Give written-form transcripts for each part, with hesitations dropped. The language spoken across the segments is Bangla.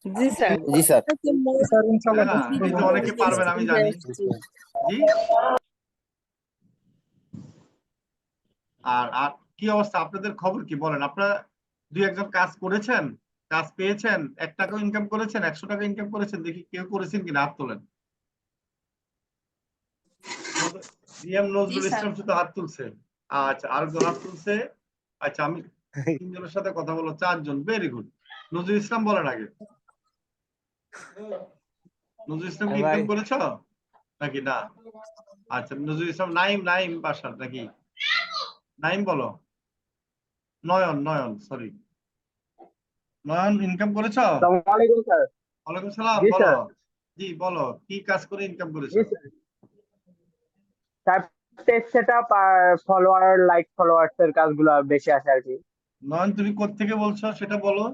জি স্যার। জি স্যার। স্যার ইনশাআল্লাহ হ্যাঁ, চেষ্টা এই করবো। যে অনেকে পারবেন আমি জানি। জি। আর আর কি অবস্থা আপনাদের, খবর কি বলেন? আপনারা দুই একজন কাজ করেছেন, কাজ পেয়েছেন, 1 টাকাও ইনকাম করেছেন, 100 টাকা ইনকাম করেছেন, দেখি কেউ করেছেন কিনা হাত তোলেন। জিএম জি নজরুল স্যার। ইসলাম শুধু হাত তুলছে। আচ্ছা, আরেকজন হাত তুলছে। আচ্ছা, আমি তিনজনের সাথে কথা বলবো, 4 জন, ভেরি গুড। নজরুল ইসলাম বলেন আগে। নজরুল ইসলাম কি ভাই ইনকাম করেছো নাকি না? আচ্ছা, নজরুল ইসলাম। নাইম, নাইম বাসার নাকি? নাইম বলো। নয়ন, নয়ন, সরি। নয়ন, ইনকাম করেছো? আসসালামু আলাইকুম স্যার। ওয়ালাইকুম সালাম, জি বলো। স্যার। জি বলো, কি কাজ করে ইনকাম জি করেছো? স্যার। স্যার পেজ সেটআপ আর ফলোয়ার লাইক ফলোয়ার্স এর কাজগুলো বেশি আসে আর কি। নয়ন, তুমি কোত্থেকে বলছো সেটা বলো।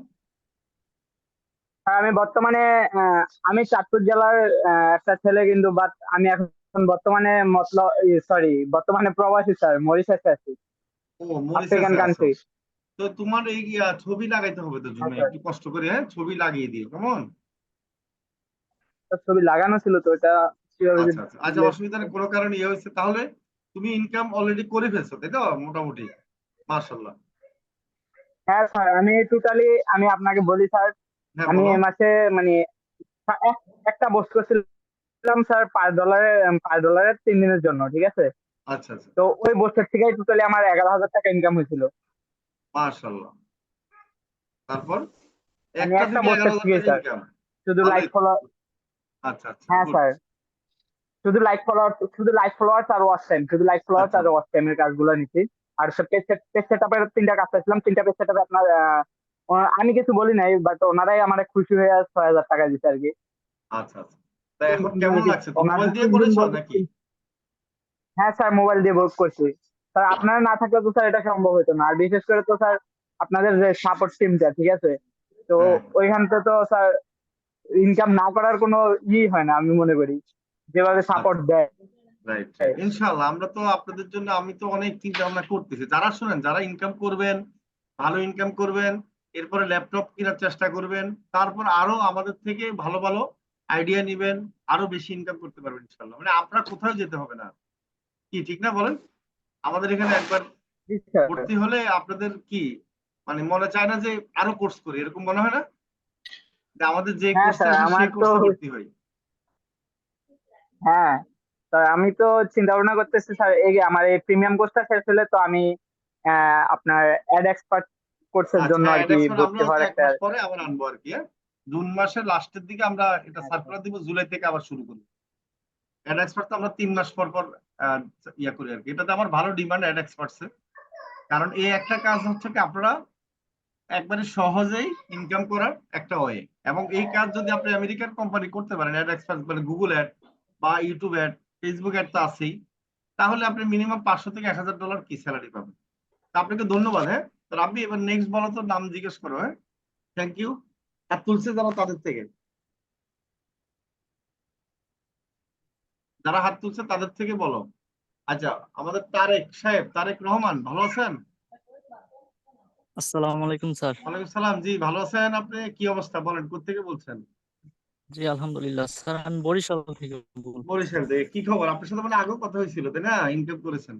আর আমি বর্তমানে আহ, আমি চাঁদপুর জেলার একটা ছেলে, কিন্তু বাট আমি এখন বর্তমানে বর্তমানে প্রবাসী স্যার, মরিশাসে আছি, ও, আফ্রিকান মরিশাসে আছো। কান্ট্রি। তো তোমার এই ছবি লাগাইতে হবে তো হ্যাঁ জুমে, স্যার। একটু কষ্ট করে, হ্যাঁ, ছবি লাগিয়ে দিও কেমন। তো ছবি লাগানো ছিল, তো এটা কিভাবে যে আচ্ছা আচ্ছা আচ্ছা, delete অসুবিধা নেই, করব? কোনো কারণে হয়েছে তাহলে। তুমি ইনকাম অলরেডি করে ফেলছো তাই তো, মোটামুটি। মাশাল্লাহ। হ্যাঁ স্যার, আমি টোটালি আমি আপনাকে বলি স্যার, হ্যাঁ আমি বলো। এ মাসে মানে একটা বস্তু করছিলাম স্যার $5, $5 3 দিনের জন্য, ঠিক আছে? আচ্ছা আচ্ছা। তো ওই বছর থেকে টোটালি আমার 11,000 টাকা ইনকাম হয়েছিল। মাশাল্লাহ। তারপর মানে একটা একটা থেকে বছর 11,000 থেকে টাকা স্যার, ইনকাম। শুধু লাইক ভালোই তো। ফলো। আচ্ছা আচ্ছা, হ্যাঁ গুড। স্যার, শুধু লাইক ফলোয়ার্স আর ওয়াচ টাইম, শুধু লাইক ফলোয়ার্স আচ্ছা আর ওয়াচ টাইমের কাজগুলো নিচ্ছি। আর সব পেজ সেটআপের 3টা কাজ চাইছিলাম, 3টা পেজ সেটআপে আপনার আমি কিছু বলি নাই, বাট ওনারাই আমার খুশি হয়ে 6,000 টাকা দিচ্ছে আর কি। আচ্ছা আচ্ছা। তা এখন কেমন লাগছে, তো মোবাইল ওনাদের দিয়ে 3 দিন করেছো বলতে। নাকি? হ্যাঁ স্যার, মোবাইল দিয়ে বুক করছি। স্যার আপনারা না থাকলে তো স্যার এটা সম্ভব হতো না, আর বিশেষ করে তো স্যার আপনাদের যে সাপোর্ট টিমটা, ঠিক আছে? তো হ্যাঁ, ওইখানটা তো স্যার ইনকাম না করার কোনো হয় না আমি মনে করি, যেভাবে আচ্ছা, সাপোর্ট দেয়। রাইট রাইট, ইনশাআল্লাহ আমরা তো আপনাদের জন্য, আমি তো অনেক চিন্তা ভাবনা করতেছি। যারা শুনেন, যারা ইনকাম করবেন, ভালো ইনকাম করবেন, এরপরে ল্যাপটপ কেনার চেষ্টা করবেন, তারপর আরো আমাদের থেকে ভালো ভালো আইডিয়া নিবেন, আরো বেশি ইনকাম করতে পারবেন ইনশাআল্লাহ। মানে আপনার কোথাও যেতে হবে না। কি ঠিক না বলেন? আমাদের এখানে একবার জি স্যার। ভর্তি হলে আপনাদের কি মানে মনে চায় না যে আরো কোর্স করি, এরকম মনে হয় না? যে আমাদের যে হ্যাঁ কোর্সে স্যার, আসে আমার সেই তো কোর্সে ভর্তি হই। হ্যাঁ স্যার, আমি তো চিন্তা ভাবনা করতেছি স্যার, এই যে আমার এই প্রিমিয়াম কোর্সটা শেষ হলে তো আমি আপনার অ্যাড এক্সপার্ট কোর্সের আচ্ছা, জন্য হ্যাঁ, আর কি অ্যাডেক্সপার্ট আমরা ভর্তি হয়তো হওয়ার এক একটা। মাস পরে আবার আনবো আর কি, হ্যাঁ। জুন মাসের লাস্টের দিকে আমরা এটা হ্যাঁ স্যার। সার্কুলার দিব, জুলাই থেকে আবার শুরু করবো। অ্যাডেক্সপার্ট তো আমরা 3 মাস পর পর আহ, ইয়া করি আর কি। এটাতে আমার ভালো ডিমান্ড অ্যাডেক্সপার্টস এর। কারণ এই একটা কাজ হচ্ছে কি, আপনারা একবারে সহজেই ইনকাম করার একটা ওয়ে। এবং এই কাজ যদি আপনি আমেরিকার কোম্পানি করতে পারেন, অ্যাড এক্সপার্ট মানে গুগল অ্যাড বা ইউটিউব অ্যাড, ফেসবুক অ্যাড তো আছেই, তাহলে আপনি মিনিমাম $500 থেকে $1,000 কি স্যালারি পাবেন। তা আপনাকে ধন্যবাদ, হ্যাঁ। তো আপনি এবার নেক্সট বলো তো, নাম জিজ্ঞেস করো, হ্যাঁ। Thank you. আর তুলছে যারা তাদের থেকে, যারা হাত তুলছে তাদের থেকে বলো। আচ্ছা, আমাদের তারেক সাহেব, তারেক রহমান, ভালো আছেন? আসসালামু আলাইকুম স্যার। ওয়ালাইকুম সালাম। জি, ভালো আছেন আপনি? কি অবস্থা বলেন, কোত্থেকে বলছেন? জি আলহামদুলিল্লাহ স্যার, আমি বরিশাল থেকে বলছি। বরিশাল থেকে। কি খবর? আপনার সাথে মানে আগেও কথা হয়েছিল তাই না? ইনকাম করেছেন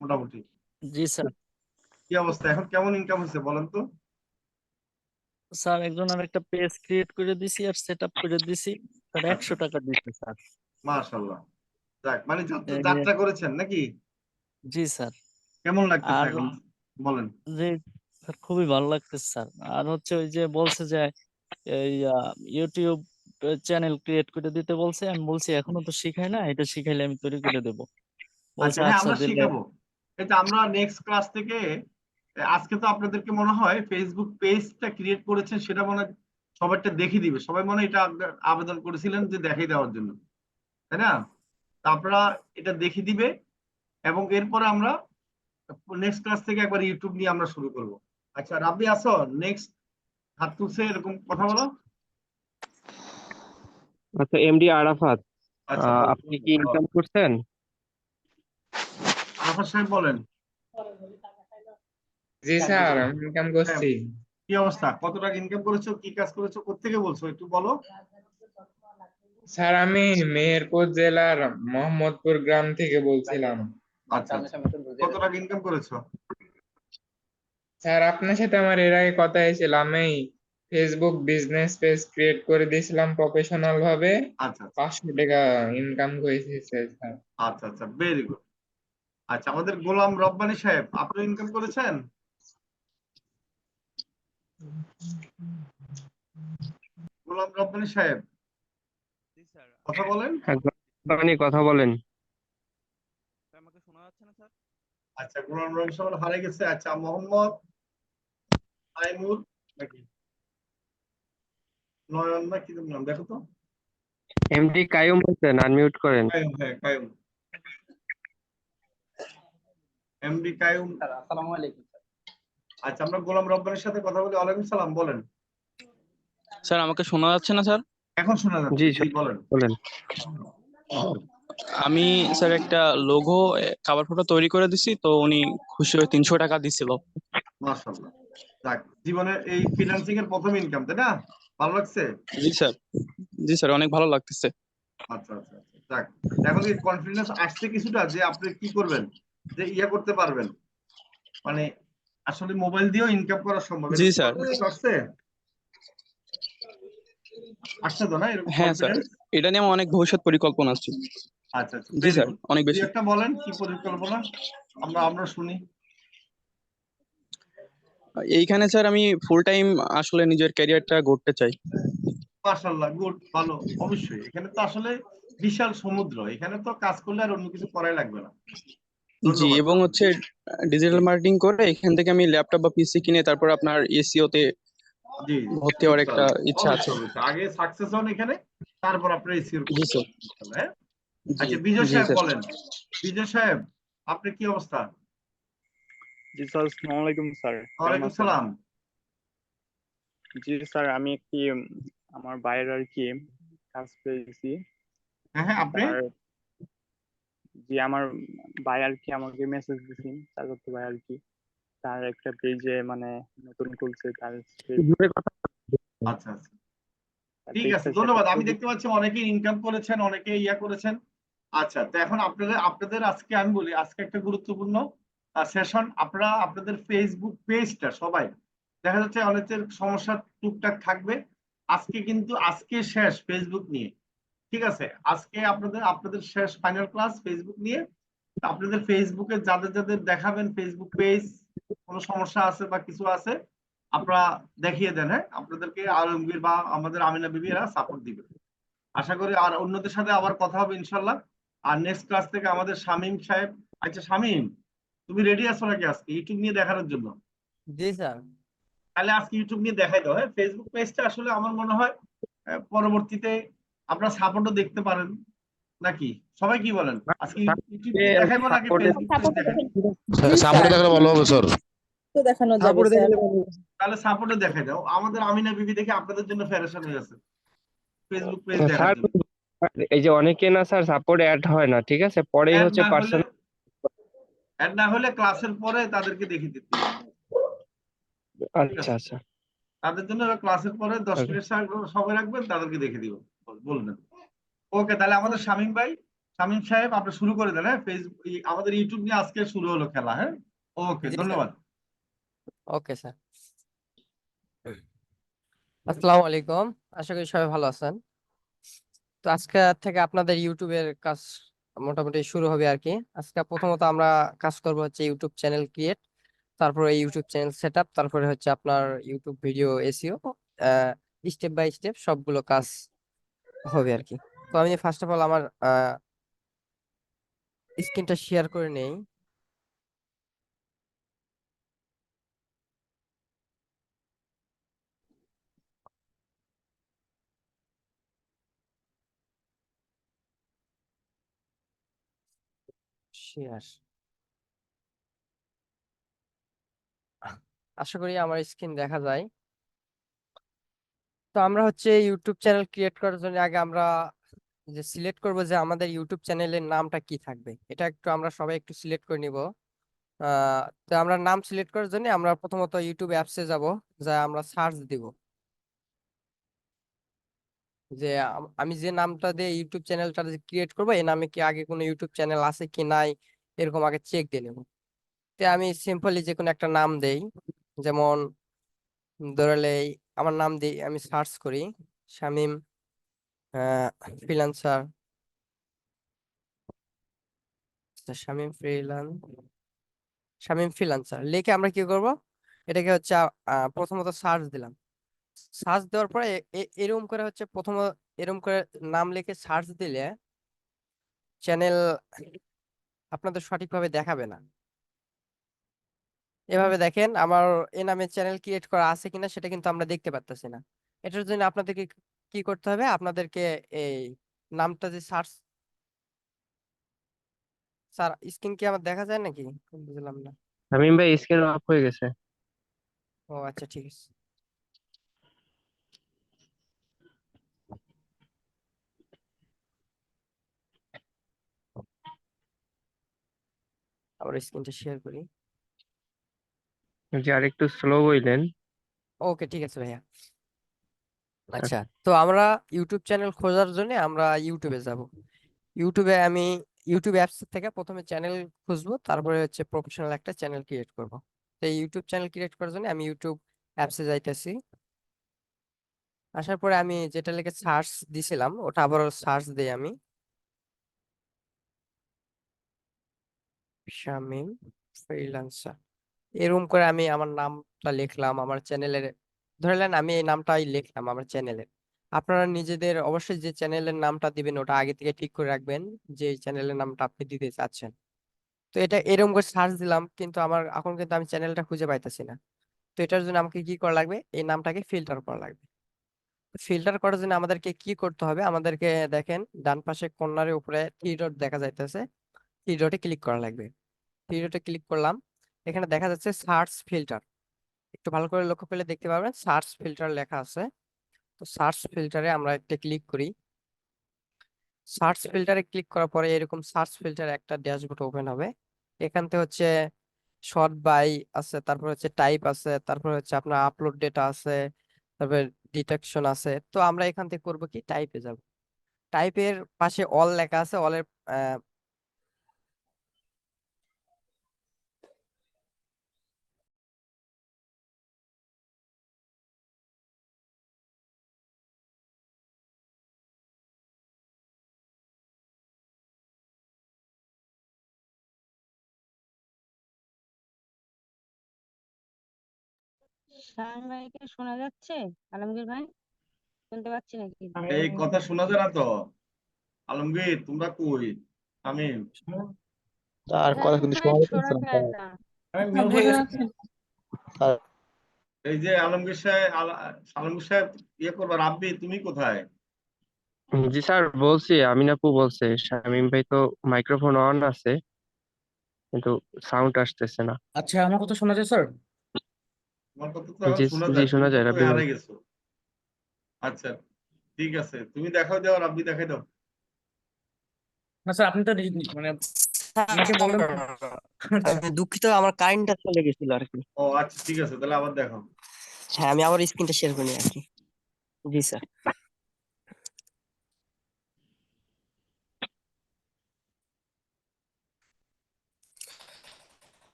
মোটামুটি। জি স্যার। কি অবস্থা এখন, কেমন ইনকাম হয়েছে বলেন তো? স্যার একজনের একটা পেজ ক্রিয়েট করে দিছি আর সেট আপ করে দিছি, স্যার আচ্ছা, 100 টাকা দিচ্ছে স্যার। মাশাআল্লাহ। যাক, মানে যাত্রা এই যে, যাত্রা করেছেন নাকি? জি স্যার। কেমন লাগতেছে আর এখন বলেন? যে স্যার খুবই ভালো লাগতেছে স্যার। আর হচ্ছে ওই যে বলছে যে এই ইউটিউব চ্যানেল ক্রিয়েট করে দিতে বলছে, আমি বলছি এখনো তো শিখাই না, এটা শিখাইলে আমি তৈরি করে দেবো। বলছে আচ্ছা, হ্যাঁ, আচ্ছা আমরা দিলে। শিখাবো। এটা আমরা নেক্সট ক্লাস থেকে আজকে তো আপনাদেরকে মনে হয় ফেসবুক পেজটা ক্রিয়েট করেছেন, সেটা মনে হয় সবাইটা দেখিয়ে দিবে। সবাই মনে হয় এটা আবেদন করেছিলেন যে দেখিয়ে দেওয়ার জন্য, তাই না? তা আপনারা এটা দেখিয়ে দিবে, এবং এরপরে আমরা নেক্সট ক্লাস থেকে একবার ইউটিউব নিয়ে আমরা শুরু করব। আচ্ছা, রাব্বি আসো, নেক্সট হাত তুলছে এরকম কথা বলো। আচ্ছা, এমডি আরাফাত, আচ্ছা, আপনি কি ইনকাম করছেন? আরাফাত সাহেব বলেন। জি স্যার, আমি ইনকাম হ্যাঁ, করছি। কি অবস্থা, কত টাকা ইনকাম করেছো, কি কাজ করেছো, কোত্থেকে বলছো একটু বলো। স্যার আমি মেহেরপুর জেলার মোহাম্মদপুর গ্রাম থেকে বলছিলাম। আচ্ছা আচ্ছা। কত টাকা ইনকাম করেছো? স্যার আপনার সাথে আমার এর আগে কথা হয়েছিল, আমি ফেসবুক বিজনেস পেজ ক্রিয়েট করে দিয়েছিলাম প্রফেশনাল ভাবে, আচ্ছা আচ্ছা 500 টাকা ইনকাম করেছি স্যার। আচ্ছা আচ্ছা, ভেরি গুড। আচ্ছা, আমাদের গোলাম রব্বানী সাহেব, আপনি ইনকাম করেছেন? গোলাম রব্বানী সাহেব জি স্যার, কথা বলেন। হ্যাঁ, আপনি কথা বলেন। স্যার আমাকে শোনা যাচ্ছে না স্যার? আচ্ছা, গোলাম রব্বানী সাহেব হারিয়ে গেছে। আচ্ছা, মোহাম্মদ তাইমুর নাকি নয়ন না কি নাম দেখো তো। এমডি কাইয়ুম বলছেন, আনমিউট করেন। কায়ুম, হ্যাঁ কায়ুম, এমডি কায়ুম। আসসালামু আলাইকুম। আচ্ছা, আমরা গোলাম রব্বানীর সাথে কথা বলি। ওয়ালাইকুম সালাম, বলেন। স্যার আমাকে শোনা যাচ্ছে না স্যার? এখন শোনা যাচ্ছে, জি জি বলেন। বলেন। আমি স্যার একটা লোগো কভার ফটো তৈরি করে দিছি, তো উনি খুশি হয়ে 300 টাকা দিছিল। মাশাআল্লাহ। যাক, জীবনের এই ফ্রিল্যান্সিং এর প্রথম ইনকাম, তাই না? ভালো লাগছে? জি স্যার, জি স্যার, অনেক ভালো লাগতেছে। আচ্ছা আচ্ছা আচ্ছা, যাক। এখন কি কনফিডেন্স আসছে কিছুটা যে আপনি কি করবেন, যে ইয়া করতে পারবেন, মানে আসলে মোবাইল দিয়েও ইনকাম করা সম্ভব, জি এরকম স্যার। confidence আসছে? আসছে তো না এরকম হ্যাঁ স্যার, কনফিডেন্স? এটা নিয়ে আমার অনেক ভবিষ্যৎ পরিকল্পনা আছে। আচ্ছা আচ্ছা, জি ভেরি স্যার, গুড। অনেক দুই বেশি। একটা বলেন কি পরিকল্পনা, আমরা আমরা শুনি। এইখানে স্যার আমি ফুল টাইম আসলে নিজের ক্যারিয়ারটা গড়তে চাই। মাশাআল্লাহ, গুড, ভালো। অবশ্যই এখানে তো আসলে বিশাল সমুদ্র, এখানে তো কাজ করলে আর অন্য কিছু করাই লাগবে না। জি, ধন্যবাদ। এবং হচ্ছে ডিজিটাল মার্কেটিং করে এখান থেকে আমি ল্যাপটপ বা পিসি কিনে তারপর আপনার এসিও তে জি জি, ভর্তি হওয়ার ইনশাআল্লাহ। একটা ইচ্ছা আছে। অবশ্যই অবশ্যই, আগে সাকসেস হন এখানে, তারপর আপনার এসিওর জি করতে স্যার। হবে, ইনশাআল্লাহ, হ্যাঁ। জি আচ্ছা, বিজয় জি সাহেব স্যার। বলেন। বিজয় সাহেব, আপনি কি অবস্থা? জি স্যার, আসসালামু আলাইকুম স্যার, কেমন ওয়ালাইকুম আছেন? সালাম। জি স্যার, আমি একটি আমার ভাইয়ের আর কি কাজ পেয়েছি। হ্যাঁ হ্যাঁ, আপনি? তার আমার ভাই আর কি আমাকে মেসেজ দিয়েছেন, তার করতে ভাই আর কি তার একটা পেজে মানে নতুন খুলছে, তার জোরে কথা আচ্ছা আচ্ছা, ঠিক আছে, পেজটা সেট আপ ধন্যবাদ। আমি করে দেখতে পাচ্ছি অনেকেই ইনকাম করেছেন, অনেকে ইয়া করেছেন। আচ্ছা, তো এখন আপনাদের আপনাদের আজকে আমি বলি, আজকে একটা গুরুত্বপূর্ণ সেশন। আপনারা আপনাদের ফেসবুক পেজটা সবাই, দেখা যাচ্ছে অনেকের সমস্যা টুকটাক থাকবে। আজকে কিন্তু আজকে শেষ ফেসবুক নিয়ে, ঠিক আছে? আজকে আপনাদের আপনাদের শেষ ফাইনাল ক্লাস ফেসবুক নিয়ে। আপনাদের ফেসবুকে যাদের যাদের দেখাবেন ফেসবুক পেজ, কোনো সমস্যা আছে বা কিছু আছে, আপনারা দেখিয়ে দেন, হ্যাঁ। আপনাদেরকে আলমগীর বা আমাদের আমিনা বিবি এরা সাপোর্ট দিবে, আশা করি। আর অন্যদের সাথে আবার কথা হবে ইনশাল্লাহ। আর নেক্সট ক্লাস থেকে আমাদের শামীম সাহেব। আচ্ছা শামীম, তুমি রেডি আছো নাকি আজকে ইউটিউব নিয়ে দেখানোর জন্য? জি স্যার। তাহলে আজকে ইউটিউব নিয়ে দেখাই দাও, হ্যাঁ। ফেসবুক পেজটা আসলে আমার মনে হয় পরবর্তীতে আপনারা সাপোর্টও দেখতে পারেন, নাকি সবাই কি বলেন? আজকে ইউটিউব নিয়ে দেখাইবো নাকি ফেসবুক পেজ দেখাবো? সাপোর্টে থাকলে ভালো হবে স্যার। তো দেখানো যাবে স্যার। তাহলে সাপোর্টও দেখাই দাও। আমাদের আমিনা বিবি দেখে আপনাদের জন্য ফেরেশান হয়ে আছে ফেসবুক পেজ দেখার স্যার, জন্য। এই যে অনেকে না স্যার সাপোর্ট অ্যাড হয় না, ঠিক আছে, পরেই অ্যাড হচ্ছে না হলে পার্সোনাল। অ্যাড না হলে ক্লাসের পরে তাদেরকে দেখিয়ে দিতে হবে। ঠিক আচ্ছা আছে, আচ্ছা, তাদের জন্য ক্লাসের পরে 10 মিনিট সময় রাখবেন, তাদেরকে দেখে দিব, বলবেন। ওকে, তাহলে আমাদের শামীম ভাই, শামীম সাহেব, আপনি শুরু করে দেন, হ্যাঁ। ফেসবুক আমাদের ইউটিউব নিয়ে আজকে শুরু হলো খেলা, হ্যাঁ। ওকে, জি স্যার। ধন্যবাদ। Okay sir. আসসালামু আলাইকুম, আশা করি সবাই ভালো আছেন। তো আজকে থেকে আপনাদের ইউটিউবের কাজ মোটামুটি শুরু হবে আর কি। আজকে প্রথমত আমরা কাজ করব হচ্ছে ইউটিউব চ্যানেল ক্রিয়েট, তারপরে ইউটিউব চ্যানেল সেট আপ, তারপরে হচ্ছে আপনার YouTube video SEO, step by step সবগুলো কাজ হবে আর কি। তো আমি ফার্স্ট অফ অল আমার স্ক্রিনটা শেয়ার করে নেই। শেয়ার, আশা করি আমার স্ক্রিন দেখা যায়। তো আমরা হচ্ছে ইউটিউব চ্যানেল ক্রিয়েট করার জন্য আগে আমরা যে সিলেক্ট করব যে আমাদের ইউটিউব চ্যানেলের নামটা কি থাকবে, এটা একটু আমরা সবাই একটু সিলেক্ট করে নিব। তো আমরা নাম সিলেক্ট করার জন্য আমরা প্রথমত ইউটিউব অ্যাপসে যাব, যা আমরা সার্চ দিব যে আমি যে নামটা দিয়ে ইউটিউব চ্যানেলটা ক্রিয়েট করবো এই নামে কি আগে কোনো ইউটিউব চ্যানেল আছে কি নাই এরকম আগে চেক দিয়ে নেব। তো আমি সিম্পলি যে কোনো একটা নাম দেই, যেমন ধরলে আমার নাম দিই, আমি সার্চ করি শামীম ফ্রিল্যান্সার, শামীম শামীম ফ্রিল্যান্সার লিখে আমরা কি করব, এটাকে হচ্ছে প্রথমত সার্চ দিলাম। সার্চ দেওয়ার পরে এরকম করে হচ্ছে এরকম করে নাম লিখে সার্চ দিলে চ্যানেল আপনাদের সঠিকভাবে দেখাবে না। এভাবে দেখেন আমার এই নামে চ্যানেল ক্রিয়েট করা আছে কিনা সেটা কিন্তু আমরা দেখতে পারতেছি না। এটার জন্য আপনাদেরকে কি করতে হবে, আপনাদেরকে এই নামটা যে সার্চ, স্যার স্ক্রিন কি আমার দেখা যায় নাকি বুঝলাম না। শামীম ভাই স্ক্রিন অফ হয়ে গেছে। ও আচ্ছা ঠিক আছে, আবার স্ক্রিনটা শেয়ার করি। যে আরেকটু স্লো বললেন। ওকে ঠিক আছে ভাইয়া। আচ্ছা, তো আমরা ইউটিউব চ্যানেল খোঁজার জন্য আমরা ইউটিউবে যাব। আমি ইউটিউব অ্যাপস থেকে প্রথমে চ্যানেল খুঁজবো, তারপরে হচ্ছে প্রফেশনাল একটা চ্যানেল ক্রিয়েট করব। তো এই ইউটিউব চ্যানেল ক্রিয়েট করার জন্য আমি ইউটিউব অ্যাপসে যাইতেছি। আসার পরে আমি যেটা লিখে সার্চ দিছিলাম ওটা আবার সার্চ দিই আমি শামীম ফ্রিল্যান্সার, এরকম করে আমি আমার নামটা লিখলাম আমার চ্যানেলের, ধরলেন আমি এই নামটাই লিখলাম আমার চ্যানেলের। আপনারা নিজেদের অবশ্যই যে চ্যানেলের নামটা দিবেন ওটা আগে থেকে ঠিক করে রাখবেন যে চ্যানেলের নামটা আপনি দিতে চাচ্ছেন। তো এটা এরকম করে সার্চ দিলাম কিন্তু আমার এখন কিন্তু আমি চ্যানেলটা খুঁজে পাইতেছি না। তো এটার জন্য আমাকে কি করা লাগবে, এই নামটাকে ফিল্টার করা লাগবে। ফিল্টার করার জন্য আমাদেরকে কি করতে হবে, আমাদেরকে দেখেন ডান পাশে কর্নারের উপরে থ্রি ডট দেখা যাইতেছে, থ্রি ডটে ক্লিক করা লাগবে। থ্রি ডটে ক্লিক করলাম, এখানে দেখা যাচ্ছে সার্চ ফিল্টার, একটু ভালো করে লক্ষ্য করলে দেখতে পাবেন সার্চ ফিল্টার লেখা আছে। তো সার্চ ফিল্টারে আমরা একটা ক্লিক করি। সার্চ ফিল্টারে ক্লিক করার পরে এরকম সার্চ ফিল্টার একটা ড্যাশবোর্ড ওপেন হবে। এখান থেকে হচ্ছে শর্ট বাই আছে, তারপর হচ্ছে টাইপ আছে, তারপর হচ্ছে আপনার আপলোড ডেটা আছে, তারপর ডিটেকশন আছে। তো আমরা এখান থেকে করব কি, টাইপে যাব। টাইপের পাশে অল লেখা আছে, অলের শাহান ভাইকে শোনা যাচ্ছে? আলমগীর ভাই শুনতে পাচ্ছি নাকি? এই কথা শোনা যায় না তো। আলমগীর তোমরা কই? আমি তার কথা কিন্তু শোনা শোনা যাচ্ছে যায় না। না। এই যে আলমগীর সাহেব ইয়ে করবা, রাব্বি তুমি কোথায়? জি স্যার বলছি, আমিন আপু বলছে শামীম ভাই তো মাইক্রোফোন অন আছে কিন্তু সাউন্ড আসতেছে না। আচ্ছা, আমার কথা শোনা যায় স্যার? তোমার কথা তো জি শোনা জি যায়, তুমি শোনা তো যায় কই রাব্বি ভাই। হারাই গেছো। আচ্ছা ঠিক আছে, তুমি দেখাও দাও, রাব্বি দেখাই দাও। না স্যার, আপনি তো মানে আমাকে বললেন তো। আচ্ছা আমি দুঃখিত, আমার কারেন্টটা চলে গেছিল আর কি। ও আচ্ছা ঠিক আছে, তাহলে আবার দেখাও। হ্যাঁ আমি আবার স্ক্রিনটা শেয়ার করি আর কি। জি স্যার।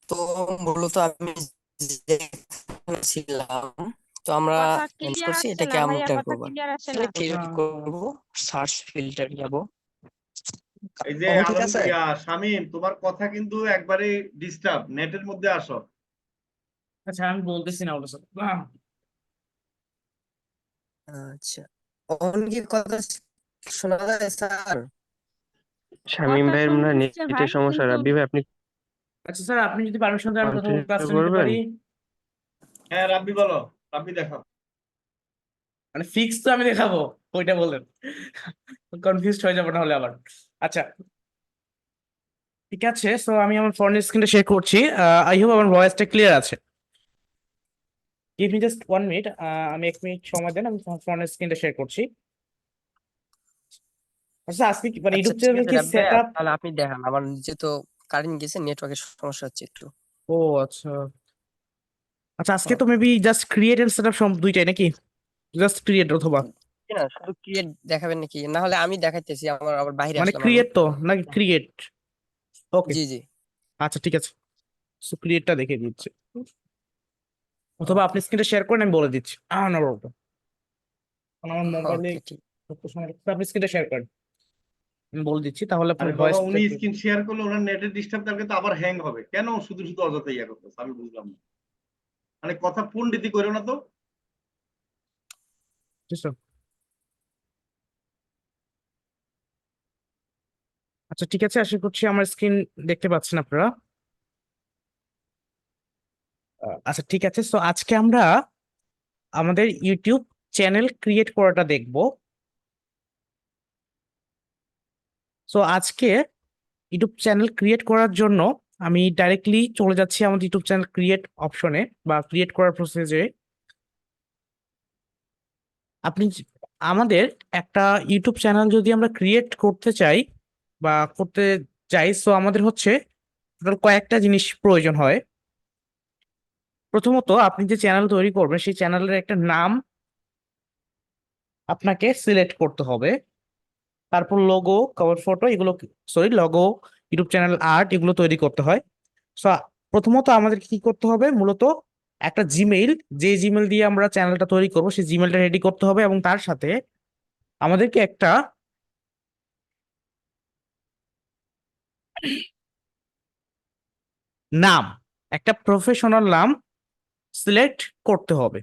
তো মূলত আমি যেখানে ছিলাম, তো আমরা কথা চেঞ্জ ক্লিয়ার করছি, আসছে এটাকে না আমরা ভাইয়া, ফিল্টার কথা করবো। ক্লিয়ার আসছে না। সিলেক্ট করবো, সার্চ ফিল্টার যাব। এই যে ঠিক আছে। শামীম, তোমার কথা কিন্তু একবারে ডিস্টার্ব, নেটের মধ্যে আসো। আচ্ছা, আমি বলতেছি না ওটা স্যার। আচ্ছা, অন কি কথা শোনা যায় স্যার? শামীম কথা ভাইয়ের মনে হয় শুনছে ভাই নেটের সমস্যা। কিন্তু রাব্বি ভাই আপনি আচ্ছা স্যার, আপনি যদি পারমিশন দেন আমি প্রথম কন্টিনিউ ক্লাসটা নিতে করবেন? পারি। হ্যাঁ রাব্বি বলো, রাব্বি দেখাও। মানে ফিক্স তো আমি দেখাবো, ওইটা বলেন। কনফিউজড হয়ে যাবো না হলে আবার। আচ্ছা ঠিক আছে, সো আমি আমার ফোন স্ক্রিনটা শেয়ার করছি। আই হোপ আমার ভয়েসটা ক্লিয়ার আছে। গিভ মি জাস্ট 1 মিনিট, আমি 1 মিনিট সময় দেন, আমি ফোন স্ক্রিনটা শেয়ার করছি। আচ্ছা আজকে মানে আচ্ছা ইউটিউব ঠিক চ্যানেল আছে কি রাব সেট ভাইয়া, আপ? তাহলে আপনি দেখান, আমার নিচে তো কারেন্ট গেছে, নেটওয়ার্কের সমস্যা হচ্ছে একটু। ও আচ্ছা আচ্ছা, আজকে তো maybe just create and set up দুইটাই নাকি? জাস্ট ক্রিয়েট অথবা কি না, শুধু ক্রিয়েট দেখাবেন নাকি? না হলে আমি দেখাইতেছি, আমার আবার বাইরে মানে আসলাম আমি। ক্রিয়েট তো নাকি ক্রিয়েট? ওকে জি জি। আচ্ছা ঠিক আছে, সো ক্রিয়েটটা দেখে দিচ্ছি, অথবা আপনি ওকে স্ক্রিনটা শেয়ার করেন, আমি বলে দিচ্ছি। নো প্রবলেম, আমার মোবাইলে ওকে ঠিক। সময় লাগবে, আপনি স্ক্রিনটা শেয়ার করেন, আমি বলে দিচ্ছি, তাহলে আপনার আরে বাবা, ভয়েসটা উনি স্ক্রিন শেয়ার করলে ওনার নেটের ডিস্টার্ব থাকলে তো আবার হ্যাং হবে কেন? শুধু শুধু অযথা ইয়া করতেছে, আমি বুঝলাম না। মানে কথা পণ্ডিতি করো না তো। আচ্ছা ঠিক আছে, আশা করছি আমার স্ক্রিন দেখতে পাচ্ছেন আপনারা। আচ্ছা ঠিক আছে, সো আজকে আমরা আমাদের ইউটিউব চ্যানেল ক্রিয়েট করাটা দেখব। সো আজকে ইউটিউব চ্যানেল ক্রিয়েট করার জন্য আমি ডাইরেক্টলি চলে যাচ্ছি আমাদের ইউটিউব চ্যানেল ক্রিয়েট অপশনে বা ক্রিয়েট করার প্রসেসে। আপনি আমাদের একটা ইউটিউব চ্যানেল যদি আমরা ক্রিয়েট করতে চাই বা করতে চাই, সো আমাদের হচ্ছে টোটাল কয়েকটা জিনিস প্রয়োজন হয়। প্রথমত আপনি যে চ্যানেল তৈরি করবেন সেই চ্যানেলের একটা নাম আপনাকে সিলেক্ট করতে হবে। তারপর লোগো, কভার ফটো, এগুলো, sorry logo, YouTube channel art, এগুলো তৈরি করতে হয়। সো প্রথমত আমাদের কি করতে হবে, মূলত একটা জিমেইল, যে জিমেইল দিয়ে আমরা চ্যানেলটা তৈরি করব সেই জিমেইলটা রেডি করতে হবে, এবং তার সাথে আমাদেরকে একটা নাম, একটা প্রফেশনাল নাম সিলেক্ট করতে হবে।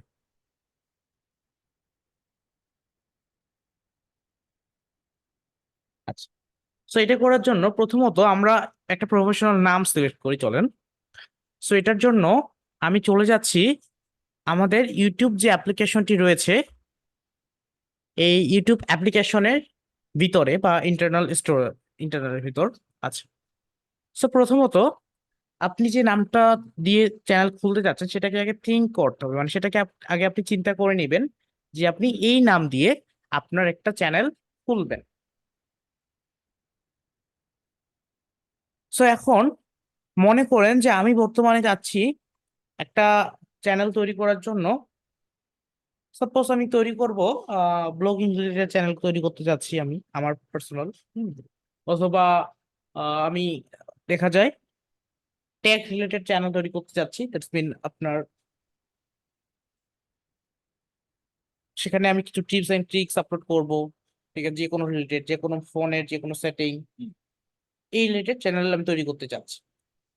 আচ্ছা, সো এটা করার জন্য প্রথমত আমরা একটা প্রফেশনাল নাম সিলেক্ট করি, চলেন। সো এটার জন্য আমি চলে যাচ্ছি আমাদের ইউটিউব যে অ্যাপ্লিকেশনটি রয়েছে, এই ইউটিউব অ্যাপ্লিকেশনের ভিতরে বা ইন্টারনাল স্টোর, ইন্টারনালের ভিতর। আচ্ছা, সো প্রথমত আপনি যে নামটা দিয়ে চ্যানেল খুলতে যাচ্ছেন সেটাকে আগে থিঙ্ক করতে হবে, মানে সেটাকে আগে আপনি চিন্তা করে নেবেন যে আপনি এই নাম দিয়ে আপনার একটা চ্যানেল খুলবেন। সো এখন মনে করেন যে আমি বর্তমানে যাচ্ছি একটা চ্যানেল তৈরি করার জন্য। সাপোজ আমি তৈরি করব ব্লগিং রিলেটেড চ্যানেল তৈরি করতে যাচ্ছি আমি আমার পার্সোনাল, অথবা আমি দেখা যায় টেক রিলেটেড চ্যানেল তৈরি করতে যাচ্ছি, দ্যাটস মিন আপনার সেখানে আমি কিছু টিপস এন্ড ট্রিক্স আপলোড করব, ঠিক আছে, যে কোনো রিলেটেড, যে কোনো ফোনের যে কোনো সেটিং, এই রিলেটেড চ্যানেল আমি তৈরি করতে চাচ্ছি।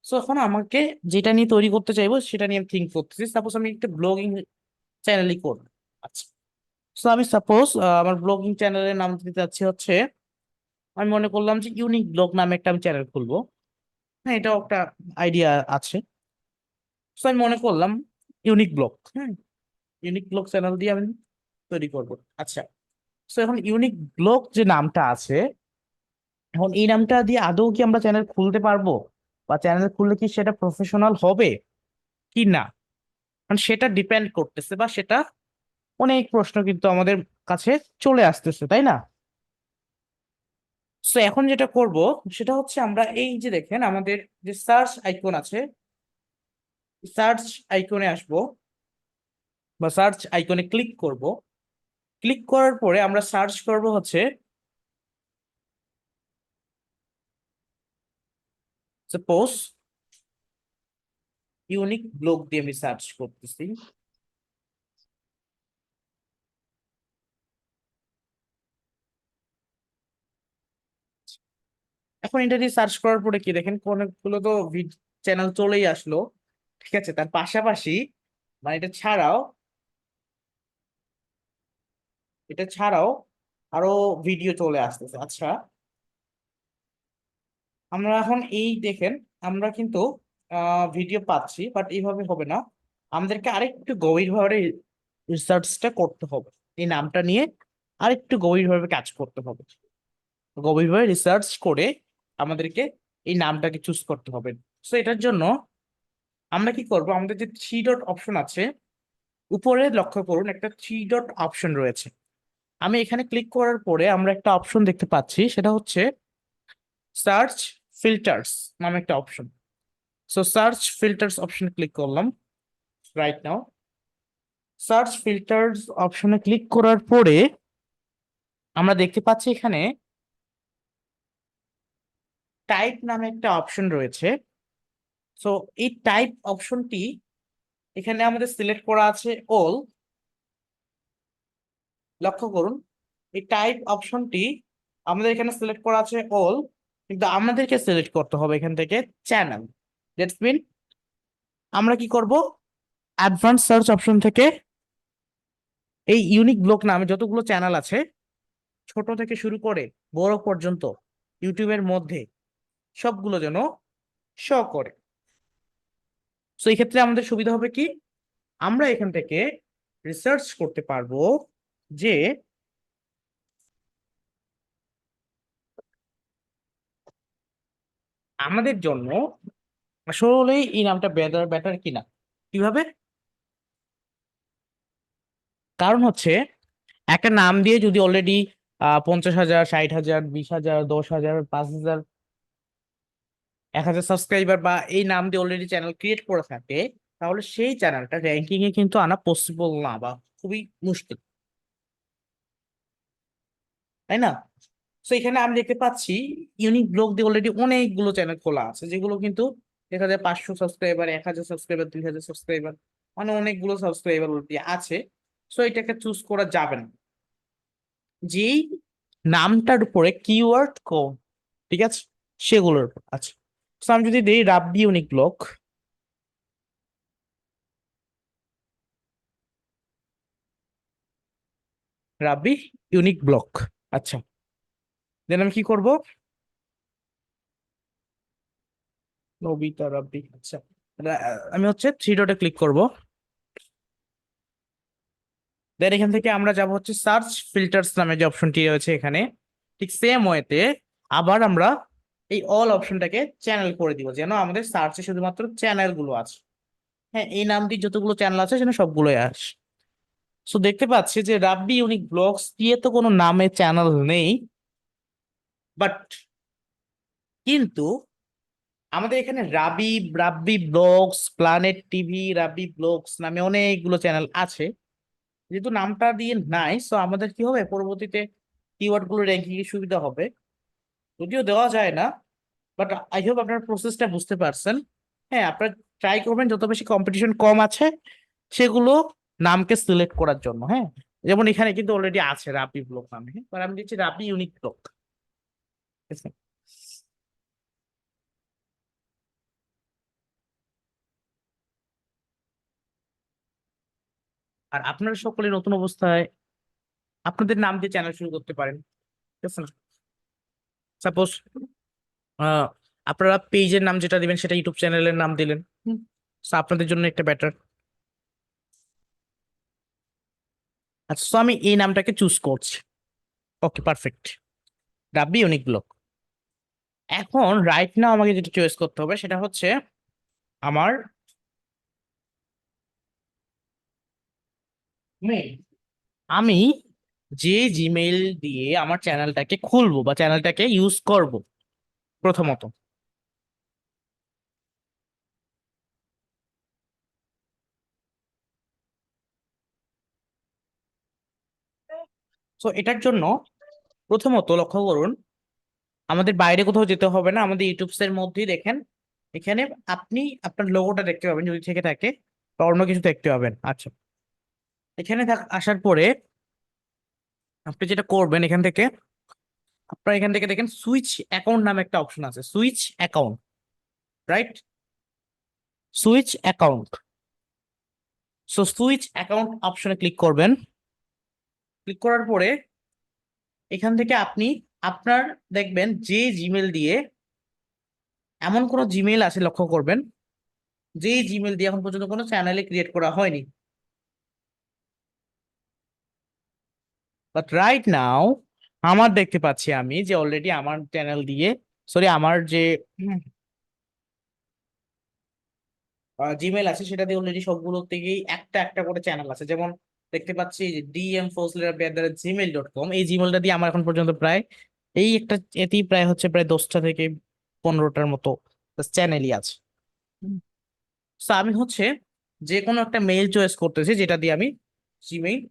সো এখন আমাকে যেটা নিয়ে তৈরি করতে চাইবো সেটা নিয়ে আমি থিঙ্ক করতেছি। সাপোজ আমি একটা ব্লগিং চ্যানেলই করব। আচ্ছা, সো আমি সাপোজ আমার ব্লগিং চ্যানেলের নাম দিতে চাচ্ছি হচ্ছে, আমি মনে করলাম যে ইউনিক ব্লগ নামে একটা আমি চ্যানেল খুলবো। হ্যাঁ, এটাও একটা আইডিয়া আছে। সো আমি মনে করলাম ইউনিক ব্লগ, হ্যাঁ, ইউনিক ব্লগ চ্যানেল দিয়ে আমি তৈরি করব। আচ্ছা, সো এখন ইউনিক ব্লগ যে নামটা আছে, এখন এই নামটা দিয়ে আদৌ কি আমরা চ্যানেল খুলতে পারবো, বা চ্যানেল খুললে কি সেটা প্রফেশনাল হবে কি না, কারণ সেটা ডিপেন্ড করতেছে, বা সেটা অনেক প্রশ্ন কিন্তু আমাদের কাছে চলে আসতেছে, তাই না? সো এখন যেটা করব সেটা হচ্ছে, আমরা এই যে দেখেন আমাদের যে সার্চ আইকন আছে, সার্চ আইকনে আসব বা সার্চ আইকনে ক্লিক করব। ক্লিক করার পরে আমরা সার্চ করব হচ্ছে, সাপোজ ইউনিক ব্লগ দিয়ে আমি সার্চ করতেছি। এখন এটা দিয়ে সার্চ করার পরে কি দেখেন, অনেকগুলো তো চ্যানেল চলেই আসলো, ঠিক আছে। তার পাশাপাশি মানে এটা ছাড়াও আরো ভিডিও চলে আসতেছে। আচ্ছা, আমরা এখন এই দেখেন আমরা কিন্তু ভিডিও পাচ্ছি, বাট এইভাবে হবে না, আমাদেরকে আরেকটু গভীরভাবে রিসার্চটা করতে হবে, এই নামটা নিয়ে আরেকটু গভীরভাবে কাজ করতে হবে। গভীরভাবে রিসার্চ করে আমাদেরকে এই নামটাকে চুজ করতে হবে। সো এটার জন্য আমরা কি করব, আমাদের যে থ্রি ডট অপশন আছে উপরে লক্ষ্য করুন, একটা থ্রি ডট অপশন রয়েছে। আমি এখানে ক্লিক করার পরে আমরা একটা অপশন দেখতে পাচ্ছি, সেটা হচ্ছে সার্চ ফিল্টার্স নামে একটা অপশন। সো সার্চ ফিল্টার্স অপশনে ক্লিক করলাম রাইট নাও। সার্চ ফিল্টার্স অপশনে ক্লিক করার পরে আমরা দেখতে পাচ্ছি এখানে টাইপ নামে একটা অপশন রয়েছে। সো এই টাইপ অপশনটি এখানে আমাদের সিলেক্ট করা আছে অল। লক্ষ্য করুন এই টাইপ অপশনটি আমাদের এখানে সিলেক্ট করা আছে অল, কিন্তু আমাদেরকে সিলেক্ট করতে হবে এখান থেকে চ্যানেল। দ্যাটস মিন আমরা কি করব, অ্যাডভান্স সার্চ অপশন থেকে এই ইউনিক ব্লক নামে যতগুলো চ্যানেল আছে ছোট থেকে শুরু করে বড় পর্যন্ত ইউটিউবের মধ্যে সবগুলো যেন শো করে। সো এই ক্ষেত্রে আমাদের সুবিধা হবে কি, আমরা এখান থেকে রিসার্চ করতে পারবো যে আমাদের জন্য আসলে এই নামটা বেটার বেটার কিনা। কিভাবে? কারণ হচ্ছে একটা নাম দিয়ে যদি অলরেডি 50,000, 60,000, 20,000, 10,000, 5,000, 1,000 সাবস্ক্রাইবার বা এই নাম দিয়ে অলরেডি চ্যানেল ক্রিয়েট করে থাকে, তাহলে সেই চ্যানেলটা র্যাঙ্কিং এ কিন্তু আনা পসিবল না বা খুবই মুশকিল, তাই না? তো এখানে আমি দেখতে পাচ্ছি ইউনিক ব্লগ দিয়ে অলরেডি অনেকগুলো চ্যানেল খোলা আছে, যেগুলো কিন্তু দেখা যায় 500 সাবস্ক্রাইবার, 1,000 সাবস্ক্রাইবার, 2,000 সাবস্ক্রাইবার, মানে অনেকগুলো সাবস্ক্রাইবার অলরেডি আছে। সো এটাকে চুজ করা যাবে না, যেই নামটার উপরে কিওয়ার্ড কম, ঠিক আছে, সেগুলোর উপর আছে। তো আমি যদি দিই রাব্বি ইউনিক ব্লগ, রাব্বি ইউনিক ব্লগ, আচ্ছা, দেন আমি কি করব, নবিতা রাব্বি, আচ্ছা, আমি হচ্ছে 3 ডটে ক্লিক করব। দেন এখান থেকে আমরা যাব হচ্ছে সার্চ ফিল্টার্স নামে যে অপশনটি রয়েছে এখানে, ঠিক সেম ওয়েতে আবার আমরা এই অল অপশনটাকে চ্যানেল করে দিব, যেন আমাদের সার্চে শুধুমাত্র চ্যানেল গুলো আছে। হ্যাঁ, এই নাম দিয়ে যতগুলো চ্যানেল আছে সেখানে সবগুলোই আসে। সো দেখতে পাচ্ছি যে রাব্বি ইউনিক ব্লগস দিয়ে তো কোনো নামে চ্যানেল নেই, বাট কিন্তু আমাদের এখানে রাবি, রাব্বি ব্লগস, প্ল্যানেট টিভি, রাব্বি ব্লগস নামে অনেকগুলো চ্যানেল আছে। যেহেতু নামটা দিয়ে নাই, সো আমাদের কি হবে, পরবর্তীতে কিওয়ার্ড গুলো র্যাঙ্কিং এর সুবিধা হবে। যদিও দেওয়া যায় না, বাট আই হোপ আপনার প্রসেসটা বুঝতে পারছেন। হ্যাঁ, আপনারা ট্রাই করবেন যত বেশি কম্পিটিশন কম আছে সেগুলো নামকে সিলেক্ট করার জন্য। হ্যাঁ, যেমন এখানে কিন্তু অলরেডি আছে রাব্বি ব্লগ নামে, হ্যাঁ, আমি দিচ্ছি রাব্বি ইউনিক ব্লগ। আর আপনারা সকলে নতুন অবস্থায় আপনাদের নাম দিয়ে চ্যানেল শুরু করতে পারেন, ঠিক আছে না? সাপোজ আপনারা পেজের নাম যেটা দিবেন সেটা ইউটিউব চ্যানেলের নাম দিলেন, So আপনাদের জন্য একটা বেটার। আচ্ছা, so আমি এই নামটাকে চুজ করছি। ওকে, পারফেক্ট, রাব্বি ইউনিক ব্লগ। এখন রাইট নাও আমাকে যেটা চয়েস করতে হবে সেটা হচ্ছে আমার মেইল। আমি যে জিমেইল দিয়ে আমার চ্যানেলটাকে খুলবো বা চ্যানেলটাকে ইউজ করব, প্রথমত তো এটার জন্য প্রথমত লক্ষ্য করুন, আমাদের বাইরে কোথাও যেতে হবে না, আমাদের ইউটিউবস এর মধ্যেই দেখেন এখানে আপনি আপনার লোগোটা দেখতে পাবেন যদি থেকে থাকে, বা অন্য কিছু দেখতে পাবেন। আচ্ছা, এখানে আসার পরে আপনি যেটা করবেন, এখান থেকে আপনার এখান থেকে দেখেন সুইচ অ্যাকাউন্ট নামে একটা অপশন আছে, switch account, right, switch account. So switch account অপশনে ক্লিক করবেন। ক্লিক করার পরে এখান থেকে আপনি আপনার দেখবেন যে জিমেল দিয়ে, এমন কোনো জিমেল আছে লক্ষ্য করবেন যে জিমেল দিয়ে এখন পর্যন্ত কোনো চ্যানেলে ক্রিয়েট করা হয়নি, বাট রাইট নাও আমার দেখতে পাচ্ছি আমি যে অলরেডি আমার চ্যানেল দিয়ে, সরি, আমার যে জিমেল আছে সেটা দিয়ে অলরেডি সবগুলো থেকেই একটা একটা করে চ্যানেল আছে। যেমন দেখতে পাচ্ছি যে dmfozler@gmail.com, এই জিমেলটা দিয়ে আমার এখন পর্যন্ত প্রায় এই একটা এতেই প্রায় হচ্ছে প্রায় 10টা থেকে 15টার মতো চ্যানেলই আছে। তো আমি হচ্ছে যে কোনো একটা মেইল চয়েস করতেছি যেটা দিয়ে আমি জিমেইল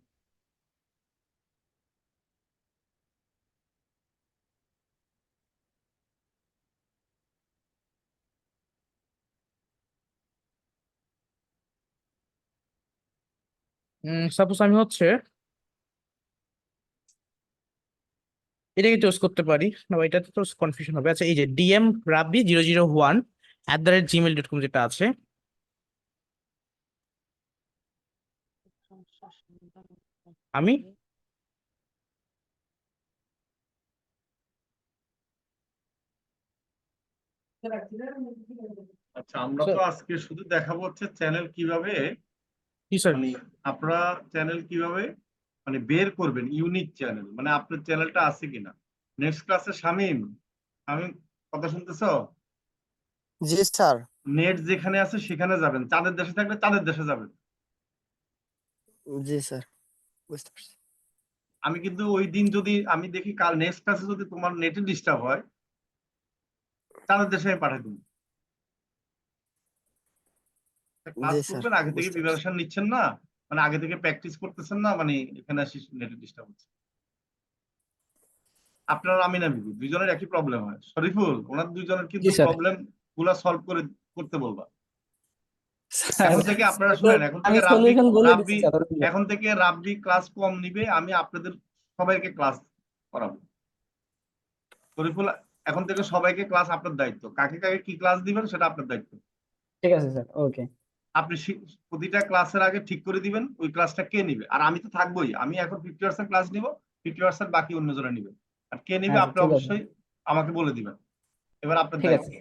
সাপোজ আমি হচ্ছে এটাকে চুজ করতে পারি না, এটাতে তো কনফিউশন হবে। আচ্ছা, এই যে dmrabbi001@gmail.com যেটা আছে, আমি আচ্ছা, আমরা তো আজকে শুধু দেখাবো হচ্ছে চ্যানেল কিভাবে, কি স্যার? মানে আপনারা চ্যানেল কিভাবে মানে বের করবেন, ইউনিক চ্যানেল, মানে আপনার চ্যানেলটা আছে কিনা। নেক্সট ক্লাসে শামীম, শামীম কথা শুনতেছো? জি স্যার। নেট যেখানে আছে সেখানে যাবেন, চাঁদের দেশে থাকলে চাঁদের দেশে যাবেন। জি স্যার, বুঝতে পারছি। আমি কিন্তু ওই দিন যদি আমি দেখি কাল নেক্সট ক্লাসে যদি তোমার নেটে ডিস্টার্ব হয়, চাঁদের দেশে আমি পাঠিয়ে দেবো। ক্লাস জি স্যার, করবেন, আগে থেকে বুঝতে পারছি। প্রিপারেশন নিচ্ছেন না, মানে আগে থেকে প্র্যাকটিস করতেছেন না, মানে এখানে আসি নেটে ডিস্টার্ব হচ্ছে। আপনার আমি না বিবি দুইজনের একই প্রবলেম হয়। শরীফুল, ওনার দুইজনের কিন্তু জি স্যার। প্রবলেম গুলা সলভ করে করতে বলবা। স্যার, এখন থেকে আপনারা শুনেন, এখন আমি থেকে রাব্বি সলিউশন বলে দিচ্ছি রাব্বি স্যার। এখন থেকে রাব্বি ক্লাস কম নিবে, আমি আপনাদের সবাইকে ক্লাস করাবো। শরীফুল, এখন থেকে সবাইকে ক্লাস আপনার দায়িত্ব, কাকে কাকে কি ক্লাস দিবেন সেটা আপনার দায়িত্ব। ঠিক আছে স্যার, ওকে। আপনি প্রতিটা ক্লাসের আগে ঠিক করে দিবেন ওই ক্লাসটা কে নিবে, আর আমি তো থাকবোই। আমি এখন 50% ক্লাস নিব, 50% বাকি অন্যজনে নিবে। আর কে নিবে আচ্ছা, আপনি ঠিক আছে। অবশ্যই আমাকে বলে দিবেন। এবার আপনার ঠিক দায়িত্ব। আছে।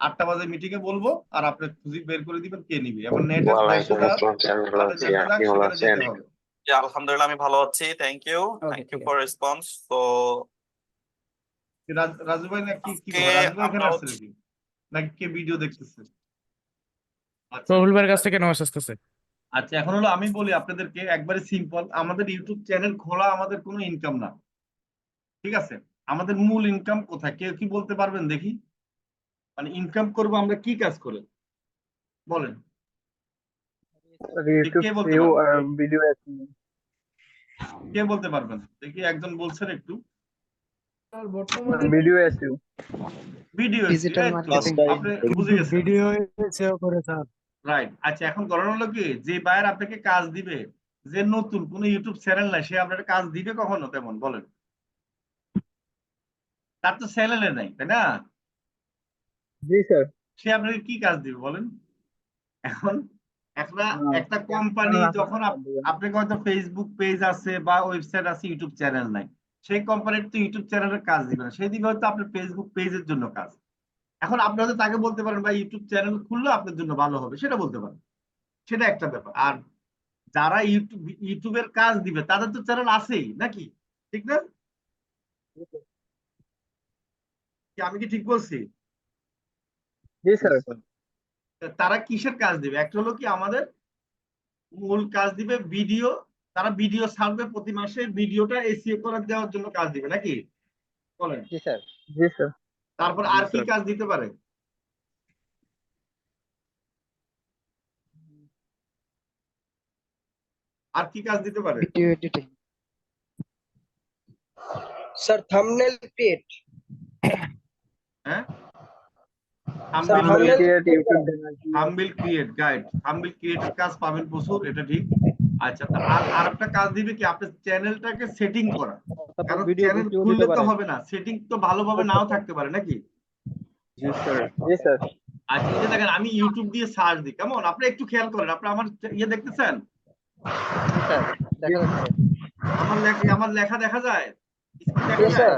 8টা বাজে মিটিং এ বলবো, আর আপনি খুঁজে বের করে দিবেন কে নিবে। এবং নেটের দেশে ওয়ালাইকুম যাক, আসসালাম স্যার, ভালো তাদের আছি। দেশে যাক, আপনি ভালো সেখানে আছেন? যেতে হবে। জি আলহামদুলিল্লাহ আমি ভালো আছি, থ্যাংক ইউ ওকে, ঠিক ফর আছে। রেসপন্স। তো রাজু ভাই না কি আজকে ব্যাপার? রাজু ভাই এখানে আমরা আসছে নাকি, নাকি কে ভিডিও দেখতেছে? আচ্ছা প্রফুল ভাইয়ের কাছ থেকে নয়েস আসতেছে। আচ্ছা, এখন হলো আমি বলি আপনাদেরকে একবারে সিম্পল, আমাদের ইউটিউব চ্যানেল খোলা আমাদের কোনো ইনকাম না, ঠিক আছে? আমাদের মূল ইনকাম কোথায়, কেউ কি বলতে পারবেন দেখি? মানে ইনকাম করবো আমরা কি কাজ করে, বলেন। ইউটিউব কে বলতে ভিউ পারবেন, আর ভিডিও কে বলতে পারবেন দেখি, একজন বলছেন একটু। Video SEO video digital marketing. আপনি বুঝে গেছেন, ভিডিও সেও করে স্যার। রাইট। আচ্ছা, এখন ঘটনা হলো কি, যে বায়ার আপনাকে কাজ দিবে, যে নতুন কোনো ইউটিউব চ্যানেল নাই, সে আপনাকে কাজ দিবে কখনো তেমন, বলেন? তার তো চ্যানেলে নাই, তাই না? জি স্যার। সে আপনাকে কি কাজ দিবে বলেন? এখন একটা একটা কোম্পানি যখন আপনাকে হয়তো ফেসবুক পেজ আছে বা ওয়েবসাইট আছে, ইউটিউব চ্যানেল নাই, সেই কোম্পানির তো ইউটিউব চ্যানেলের কাজ দিবে না, সেই দিবে হয়তো আপনার ফেসবুক পেজের জন্য কাজ। এখন আপনি হয়তো তাকে বলতে পারেন ভাই ইউটিউব চ্যানেল খুললে আপনার জন্য ভালো হবে, সেটা বলতে পারেন, সেটা একটা ব্যাপার। আর যারা ইউটিউবের কাজ দিবে তাদের তো চ্যানেল আছেই নাকি, ঠিক না? আমি কি ঠিক বলছি? জি স্যার। তারা কিসের কাজ দিবে? একটা হলো কি আমাদের মূল কাজ দিবে ভিডিও, তারা ভিডিও ছাড়বে প্রতি মাসে, ভিডিওটা এসইও করে দেওয়ার জন্য কাজ দিবে নাকি, বলেন? জি স্যার। জি স্যার। তারপর আর কি কাজ দিতে পারে? আর কি কাজ দিতে পারে? Video editing. Sir thumbnail create. হ্যাঁ, thumbnail create, YouTube thumbnail create guide, thumbnail ক্রিয়েটের কাজ পাবেন প্রচুর, এটা ঠিক। আচ্ছা, আর একটা কাজ দিবে কি, আপনার চ্যানেলটাকে সেটিং করা। কারণ চ্যানেল খুললে তো হবে না, সেটিং তো ভালোভাবে নাও থাকতে পারে নাকি। জি স্যার। জি স্যার। আচ্ছা, এই যে দেখেন আমি ইউটিউব দিয়ে সার্চ দিই, কেমন আপনি একটু খেয়াল করেন, আপনি আমার ইয়ে দেখতেছেন, জি স্যার, দেখা যাচ্ছে। আমার লেখা দেখা যায়, স্ক্রিন দেখা জি যায়। স্যার।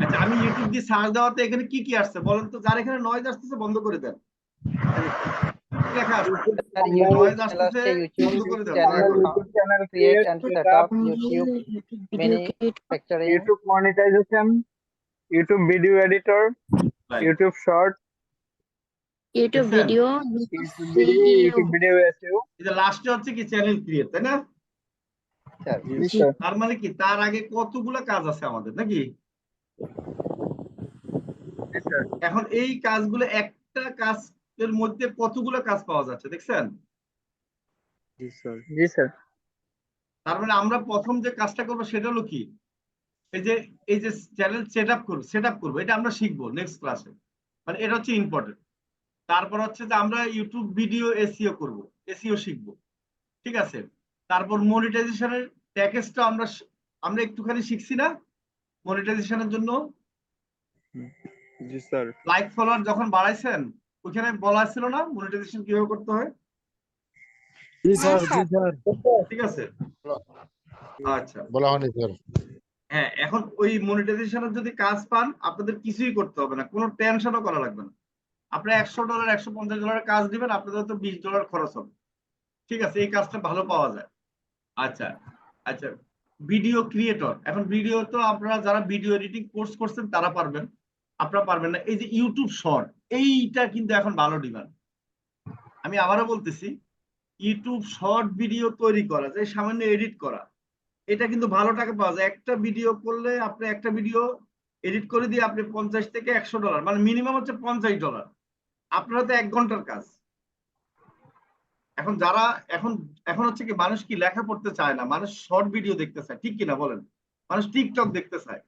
আচ্ছা, আমি ইউটিউব দিয়ে সার্চ দেওয়াতে এখানে কি কি আসছে বলেন তো? যার এখানে নয়েজ আসতেছে বন্ধ করে দেন। কি লেখা আসছে? স্যার ইউটিউব নয়েজ চ্যানেল আসতেছে, আছে, ইউটিউব বন্ধ করে দেন। Channel YouTube channel create create, and set up, YouTube manufacturing, YouTube monetization, YouTube video editor, Right. YouTube short, YouTube দেখছেন? Video YouTube video, YouTube video SEO. এই যে লাস্টে হচ্ছে কি চ্যানেল ক্রিয়েট, তাই না? Sir ji sir. তার মানে কি তার আগে কতগুলো কাজ আছে আমাদের নাকি? জি স্যার। এখন এই কাজগুলো একটা কাজের মধ্যে কতগুলো কাজ পাওয়া যাচ্ছে দেখছেন? জি স্যার। জি স্যার। তার মানে আমরা প্রথম যে কাজটা করবো সেটা হলো কি, এই যে চ্যানেল সেট আপ করবো, এটা আমরা শিখবো নেক্সট ক্লাসে, মানে এটা হচ্ছে ইম্পর্টেন্ট। তারপর হচ্ছে যে আমরা ইউটিউব ভিডিও এসইও করব, এসইও শিখবো, ঠিক আছে? তারপর মনিটাইজেশনের প্যাকেজটা আমরা একটুখানি শিখছি না মনিটাইজেশনের জন্য? জি স্যার। লাইক ফলোয়ার যখন বাড়াইছেন ওখানে বলা ছিল না মনিটাইজেশন কিভাবে করতে হয়? জি স্যার। জি স্যার। ঠিক আছে, আচ্ছা। বলা হয়নি স্যার। হ্যাঁ, এখন ওই মনিটাইজেশনের যদি কাজ পান আপনাদের কিছুই করতে হবে না, কোনো টেনশনও করা লাগবে না। আপনি $100 $150 কাজ দিবেন, আপনাদের তো $20 খরচ হবে, ঠিক আছে? এই কাজটা ভালো পাওয়া যায়। আচ্ছা আচ্ছা, ভিডিও ক্রিয়েটর, এখন ভিডিও তো আপনারা যারা ভিডিও এডিটিং কোর্স করছেন তারা পারবেন, আপনারা পারবেন না। এই যে ইউটিউব শর্ট, এইটা কিন্তু এখন ভালো ডিমান্ড। আমি আবারও বলতেছি, ইউটিউব শর্ট ভিডিও তৈরি করা যায়, সামান্য এডিট করা, এটা কিন্তু ভালো টাকা পাওয়া যায়। একটা ভিডিও করলে আপনি একটা ভিডিও এডিট করে দিয়ে আপনি $50 থেকে $100, মানে মিনিমাম হচ্ছে $50। আপনারা তো 1 ঘন্টার কাজ। এখন যারা এখন হচ্ছে কি, মানুষ কি লেখা পড়তে চায় না, মানুষ শর্ট ভিডিও দেখতে চায়, ঠিক কিনা বলেন? মানুষ টিকটক দেখতে চায়,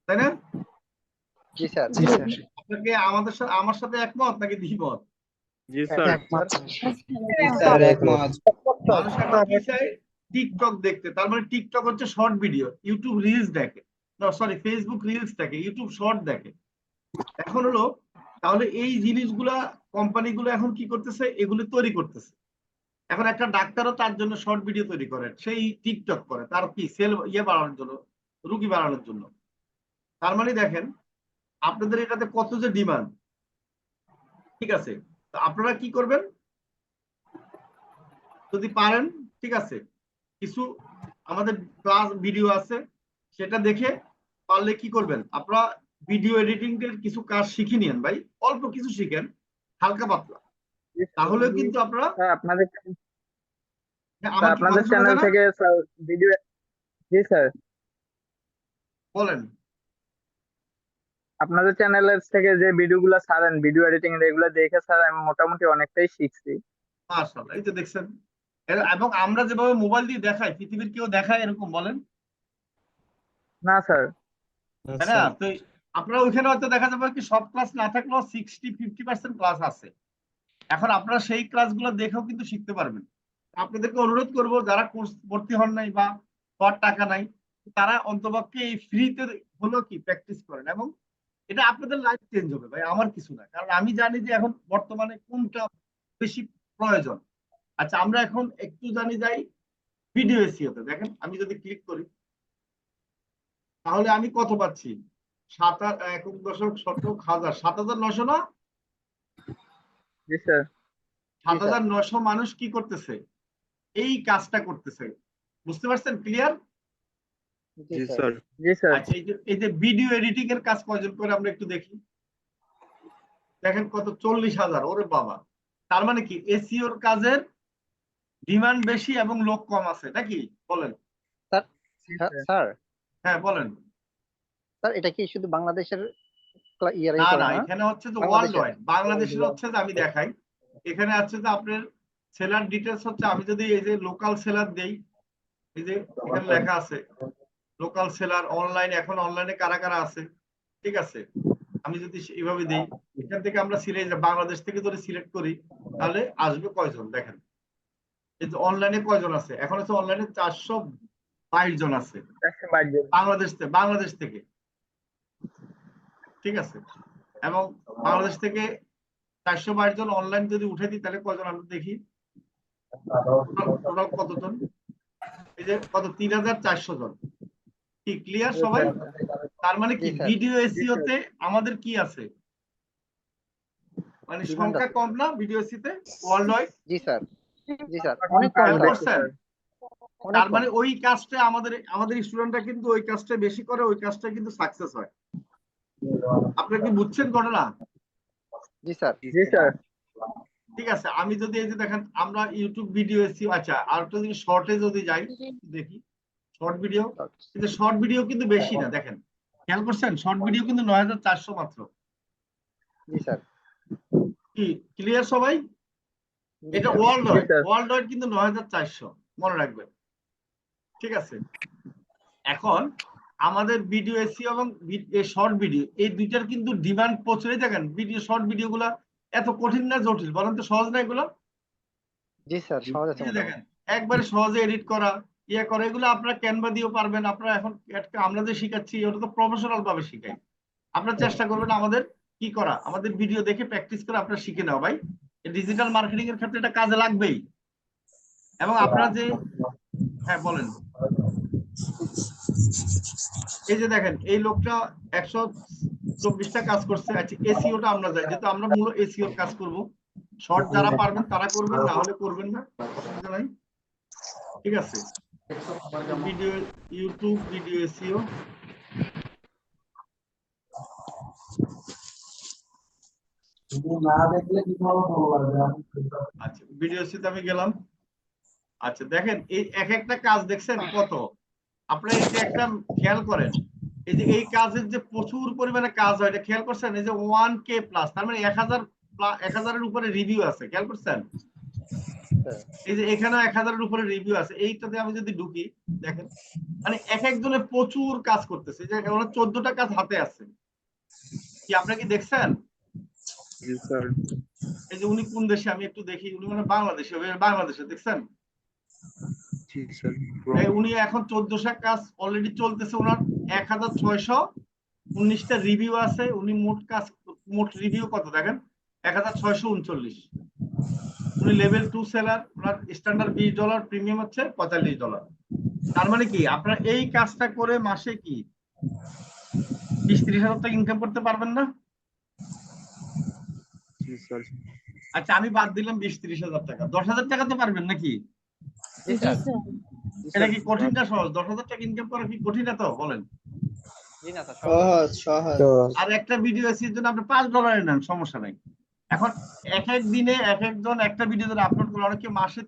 তাই না? জি স্যার। জি স্যার। আপনাকে আমার সাথে একমত নাকি দ্বিমত? জি স্যার। স্যার একমত। মানুষ এখন কি চায়? টিকটক দেখতে। তার মানে টিকটক হচ্ছে শর্ট ভিডিও, ইউটিউব রিলস দেখে, সরি ফেসবুক রিলস দেখে, ইউটিউব শর্ট দেখে। এখন হলো তাহলে এই জিনিসগুলা কোম্পানিগুলো এখন কি করতেছে, এগুলো তৈরি করতেছে। এখন একটা ডাক্তারও তার জন্য শর্ট ভিডিও তৈরি করে, সেই টিকটক করে, তার কি সেল বাড়ানোর জন্য, রুগী বাড়ানোর জন্য। তার মানে দেখেন আপনাদের এটাতে কত যে ডিমান্ড, ঠিক আছে? তো আপনারা কি করবেন যদি পারেন, ঠিক আছে, কিছু আমাদের ক্লাস ভিডিও আছে সেটা দেখে পারলে কি করবেন, আপনারা ভিডিও এডিটিং এর কিছু কাজ শিখে নিন ভাই, অল্প কিছু শিখেন, হালকা পাতলা, তাহলে কিন্তু আপনারা আপনাদের আমার কি কথা শোনা চ্যানেল যায় না? থেকে স্যার ভিডিও। জি স্যার। বলেন। আপনাদের চ্যানেলের থেকে যে ভিডিওগুলো ছাড়েন, ভিডিও এডিটিং এর, এগুলো দেখে স্যার আমি মোটামুটি অনেকটাই শিখছি। মাশাআল্লাহ, এই যে দেখছেন। এবং আমরা যেভাবে মোবাইল দিয়ে দেখাই, পৃথিবীর কেউ দেখায় এরকম বলেন? না স্যার। তাই না? তো আপনারা ওইখানে হয়তো দেখা যাবে কি সব ক্লাস না থাকলেও 60-50% ক্লাস আছে। এখন আপনারা সেই ক্লাসগুলো দেখেও কিন্তু শিখতে পারবেন। আপনাদেরকে অনুরোধ করব, যারা কোর্স ভর্তি হন নাই বা হওয়ার টাকা নাই, তারা অন্তপক্ষে এই ফ্রিতে হলেও কি প্র্যাকটিস করেন, এবং এটা আপনাদের লাইফ চেঞ্জ হবে ভাই, আমার কিছু না। কারণ আমি জানি যে এখন বর্তমানে কোনটা বেশি প্রয়োজন। আচ্ছা, আমরা এখন একটু জানি যাই ভিডিও এসইওতে। দেখেন আমি যদি ক্লিক করি তাহলে আমি কত পাচ্ছি? 7,900 না? জি স্যার। 7,900 মানুষ কি করতেছে, এই কাজটা করতেছে। বুঝতে পারছেন? ক্লিয়ার? জি স্যার। জি স্যার। আচ্ছা, এই যে ভিডিও এডিটিং এর কাজ কয়জন করে আমরা একটু দেখি। দেখেন কত, 40,000। ওরে বাবা, তার মানে কি এসইওর কাজের ডিমান্ড বেশি এবং লোক কম আছে নাকি বলেন? স্যার। হ্যাঁ বলেন। স্যার এটা কি শুধু বাংলাদেশের না না, এখানে হচ্ছে যে ওয়ার্ল্ড ওয়াইড। বাংলাদেশের হচ্ছে যে আমি দেখাই, এখানে আছে যে আপনার সেলার ডিটেলস হচ্ছে, আমি যদি এই যে লোকাল সেলার দেই, এই যে এখানে লেখা আছে লোকাল সেলার অনলাইন, এখন অনলাইনে কারা কারা আছে, ঠিক আছে? আমি যদি এইভাবে দিই, এখান থেকে আমরা বাংলাদেশ থেকে যদি সিলেক্ট করি তাহলে আসবে কয়জন দেখেন। এই যে অনলাইনে কয়জন আছে, এখন হচ্ছে অনলাইনে 422 জন আছে বাংলাদেশ থেকে, ঠিক আছে? এবং বাংলাদেশ থেকে 422 জন অনলাইন যদি উঠে দিই তাহলে কয়জন আমরা দেখি, টোটাল কতজন? এই যে কত, 3,400 জন। কি ক্লিয়ার সবাই? তার মানে কি ভিডিও এসইও তে আমাদের কি আছে, মানে সংখ্যা কম না ভিডিও এসইও তে ওয়ার্ল্ড ওয়াইড? জি স্যার। জি স্যার, অনেক কম করছেন। তার মানে ওই কাজটা আমাদের স্টুডেন্টরা কিন্তু ওই কাজটা বেশি করে, ওই কাজটা কিন্তু সাকসেস হয়। আপনারা কি বুঝছেন ঘটনা? জি স্যার। জি স্যার। ঠিক আছে, আমি যদি এই যে দেখেন আমরা ইউটিউব ভিডিও এসি, আচ্ছা আর একটা যদি শর্টে যদি যাই দেখি শর্ট ভিডিও, কিন্তু শর্ট ভিডিও কিন্তু বেশি না, দেখেন খেয়াল করছেন শর্ট ভিডিও কিন্তু 9400 মাত্র। জি স্যার। কি ক্লিয়ার সবাই? এটা ওয়ার্ল্ড ওয়াইড, ওয়ার্ল্ড ওয়াইড কিন্তু 9400, মনে রাখবেন। ঠিক আছে, এখন আমাদের ভিডিও এসি এবং শর্ট ভিডিও এই দুইটার কিন্তু ডিমান্ড প্রচুরই। দেখেন ভিডিও শর্ট ভিডিও গুলা এত কঠিন না জটিল, বলেন তো সহজ না এগুলো? জি স্যার, সহজ আছে মোটামুটি। দেখেন একবারে সহজে এডিট করা ইয়ে করে, এগুলো আপনারা ক্যানভা দিয়েও পারবেন। আপনারা এখন আমরা যে শিখাচ্ছি ওটা তো প্রফেশনাল ভাবে শিখাই। আপনারা চেষ্টা করবেন আমাদের কি করা, আমাদের ভিডিও দেখে প্র্যাকটিস করে আপনারা শিখে নাও ভাই। ডিজিটাল মার্কেটিং এর ক্ষেত্রে এটা কাজে লাগবেই। এবং আপনারা যে, হ্যাঁ বলেন, এই যে দেখেন এই লোকটা 124টা কাজ করছে। আচ্ছা এসইওটা আমরা যাই, যেহেতু আমরা মূল এসইওর কাজ করব। শর্ট যারা পারবেন তারা করবেন, না হলে করবেন না, অসুবিধা নাই। ঠিক আছে, ভিডিও ইউটিউব ভিডিও এসইও, আচ্ছা ভিডিও এসইওতে আমি গেলাম। আচ্ছা দেখেন এই এক একটা কাজ দেখছেন কত, আপনারা এই যে একটা খেয়াল করেন, এই যে এই কাজের যে প্রচুর পরিমাণে কাজ হয় এটা খেয়াল করছেন? এই যে 1K প্লাস, তার মানে 1000 উপরে রিভিউ আছে, খেয়াল করছেন? এই যে এখানে 1000-এর উপরে রিভিউ আছে। এইটাতে আমি যদি ঢুকি দেখেন, মানে এক একজনের প্রচুর কাজ করতেছে। যে ওনার 14টা কাজ হাতে আছে, কি আপনারা কি দেখছেন? এই যে উনি কোন দেশে, আমি একটু দেখি, উনি মানে বাংলাদেশে, বাংলাদেশে দেখছেন? উনি এখন 1400 কাজ অলরেডি চলতেছে, ওনার 1619টা রিভিউ আছে। উনি মোট রিভিউ কত দেখেন, 1639। উনি লেভেল 2 সেলার, ওনার স্ট্যান্ডার্ড $20, প্রিমিয়াম হচ্ছে $45। তার মানে কি আপনারা এই কাজটা করে মাসে কি 20-30 হাজার টাকা ইনকাম করতে পারবেন না? আচ্ছা আমি বাদ দিলাম 20-30 হাজার টাকা, 10,000 টাকা তো পারবেন নাকি? এটা কি কঠিন না সহজ? 10,000 টাকা ইনকাম করা কি কঠিন? না তো বলেন। সহজ সহজ। আর একটা ভিডিও এসির জন্য আপনি $5 নেন, সমস্যা নাই। এখন এক এক দিনে এক একজন একটা ভিডিও যদি আপলোড করে, অনেকে মাসে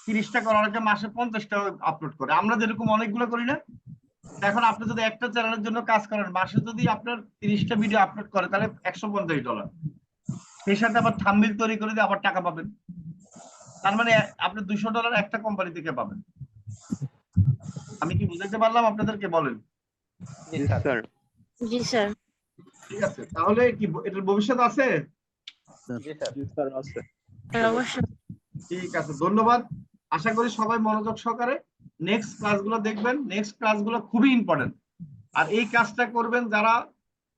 30টা করে, অনেকে মাসে 50টা আপলোড করে, আমরা যেরকম অনেকগুলো করি না। এখন আপনি যদি একটা চ্যানেলের জন্য কাজ করেন, মাসে যদি আপনার 30টা ভিডিও আপলোড করে তাহলে $150। সেই সাথে আবার থাম্বনেইল তৈরি করে দিয়ে আবার টাকা পাবেন। তার মানে আপনি $200 একটা কোম্পানি থেকে পাবেন। আমি কি বুঝাইতে পারলাম আপনাদেরকে? বলেন। জি স্যার। জি স্যার। ঠিক আছে, তাহলে কি এটার ভবিষ্যৎ আছে? জি স্যার আছে। অবশ্যই। ঠিক আছে, ধন্যবাদ। আশা করি সবাই মনোযোগ সহকারে নেক্সট ক্লাসগুলো দেখবেন। নেক্সট ক্লাসগুলো খুবই ইম্পর্টেন্ট। আর এই কাজটা করবেন যারা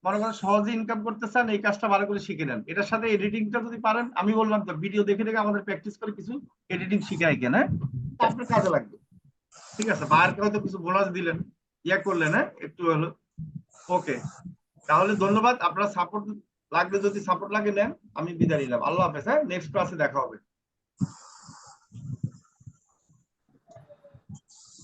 মনে করেন সহজে ইনকাম করতে চান, এই কাজটা ভালো করে শিখে নেন। এটার সাথে এডিটিংটা যদি পারেন, আমি বললাম তো ভিডিও দেখে দেখে আমাদের প্র্যাকটিস করে কিছু এডিটিং শিখাই কেন, আপনার কাজে লাগবে। ঠিক আছে, বাইরকে হয়তো কিছু বোনাস দিলেন, ইয়া করলেন, হ্যাঁ একটু হলো। ওকে, তাহলে ধন্যবাদ। আপনারা সাপোর্ট লাগলে, যদি সাপোর্ট লাগে নেন। আমি বিদায় নিলাম, আল্লাহ হাফেজ। হ্যাঁ, নেক্সট ক্লাসে দেখা হবে।